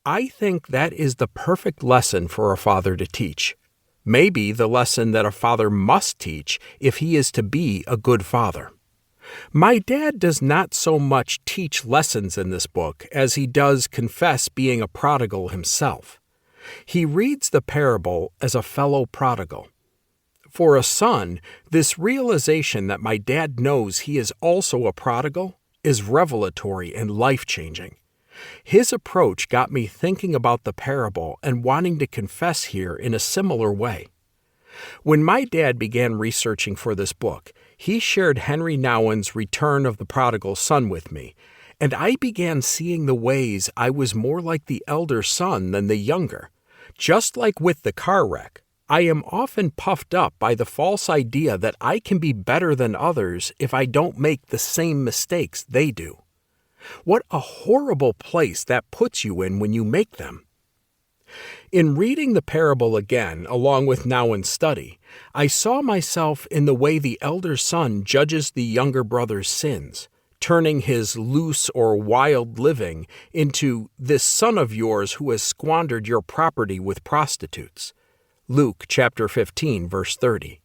I think that is the perfect lesson for a father to teach. Maybe the lesson that a father must teach if he is to be a good father. My dad does not so much teach lessons in this book as he does confess being a prodigal himself. He reads the parable as a fellow prodigal. For a son, this realization that my dad knows he is also a prodigal is revelatory and life-changing. His approach got me thinking about the parable and wanting to confess here in a similar way. When my dad began researching for this book, he shared Henry Nouwen's Return of the Prodigal Son with me, and I began seeing the ways I was more like the elder son than the younger. Just like with the car wreck, I am often puffed up by the false idea that I can be better than others if I don't make the same mistakes they do. What a horrible place that puts you in when you make them. In reading the parable again, along with Nouwen's study, I saw myself in the way the elder son judges the younger brother's sins, turning his loose or wild living into this son of yours who has squandered your property with prostitutes. Luke chapter 15, verse 30.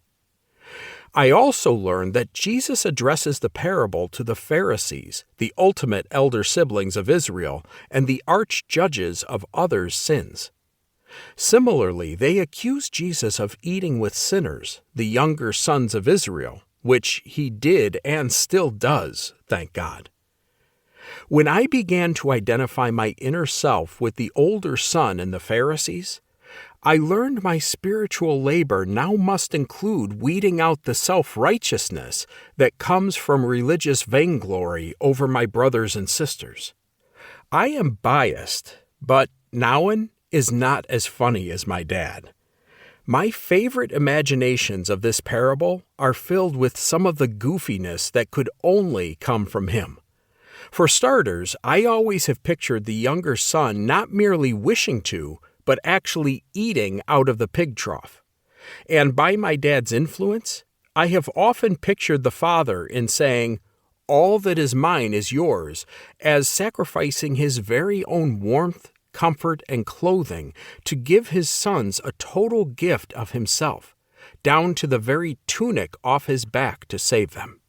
I also learned that Jesus addresses the parable to the Pharisees, the ultimate elder siblings of Israel, and the arch-judges of others' sins. Similarly, they accuse Jesus of eating with sinners, the younger sons of Israel, which he did and still does, thank God. When I began to identify my inner self with the older son and the Pharisees, I learned my spiritual labor now must include weeding out the self-righteousness that comes from religious vainglory over my brothers and sisters. I am biased, but Nouwen is not as funny as my dad. My favorite imaginations of this parable are filled with some of the goofiness that could only come from him. For starters, I always have pictured the younger son not merely wishing to, but actually eating out of the pig trough. And by my dad's influence, I have often pictured the father in saying, "All that is mine is yours," as sacrificing his very own warmth, comfort, and clothing to give his sons a total gift of himself, down to the very tunic off his back to save them.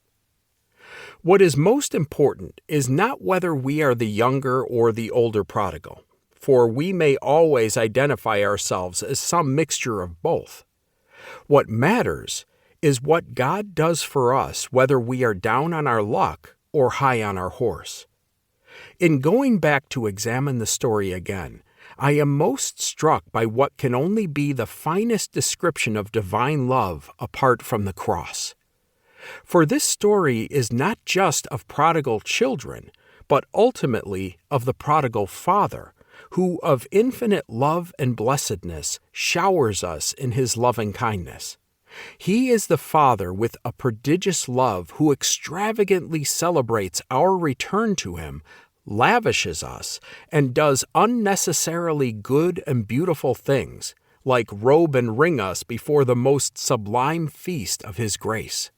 What is most important is not whether we are the younger or the older prodigal, for we may always identify ourselves as some mixture of both. What matters is what God does for us, whether we are down on our luck or high on our horse. In going back to examine the story again, I am most struck by what can only be the finest description of divine love apart from the cross. For this story is not just of prodigal children, but ultimately of the prodigal father, who of infinite love and blessedness showers us in his loving kindness. He is the Father with a prodigious love who extravagantly celebrates our return to him, lavishes us, and does unnecessarily good and beautiful things, like robe and ring us before the most sublime feast of his grace.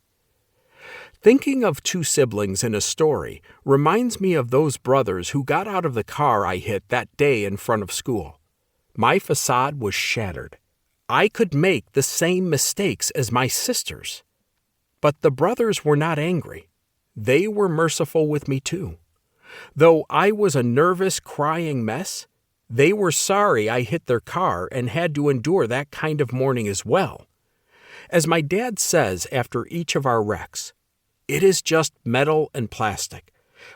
Thinking of two siblings in a story reminds me of those brothers who got out of the car I hit that day in front of school. My facade was shattered. I could make the same mistakes as my sisters. But the brothers were not angry. They were merciful with me too. Though I was a nervous, crying mess, they were sorry I hit their car and had to endure that kind of morning as well. As my dad says after each of our wrecks, it is just metal and plastic,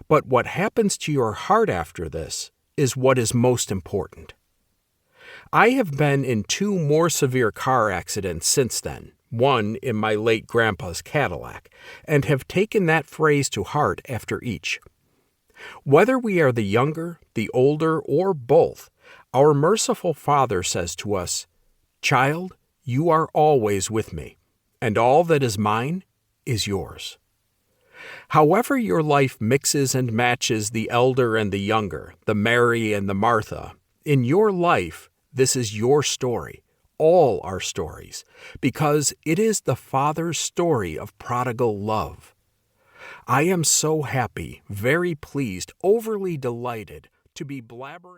but what happens to your heart after this is what is most important. I have been in two more severe car accidents since then, one in my late grandpa's Cadillac, and have taken that phrase to heart after each. Whether we are the younger, the older, or both, our merciful Father says to us, "Child, you are always with me, and all that is mine is yours." However your life mixes and matches the elder and the younger, the Mary and the Martha, in your life, this is your story, all our stories, because it is the Father's story of prodigal love. I am so happy, very pleased, overly delighted to be blabbering.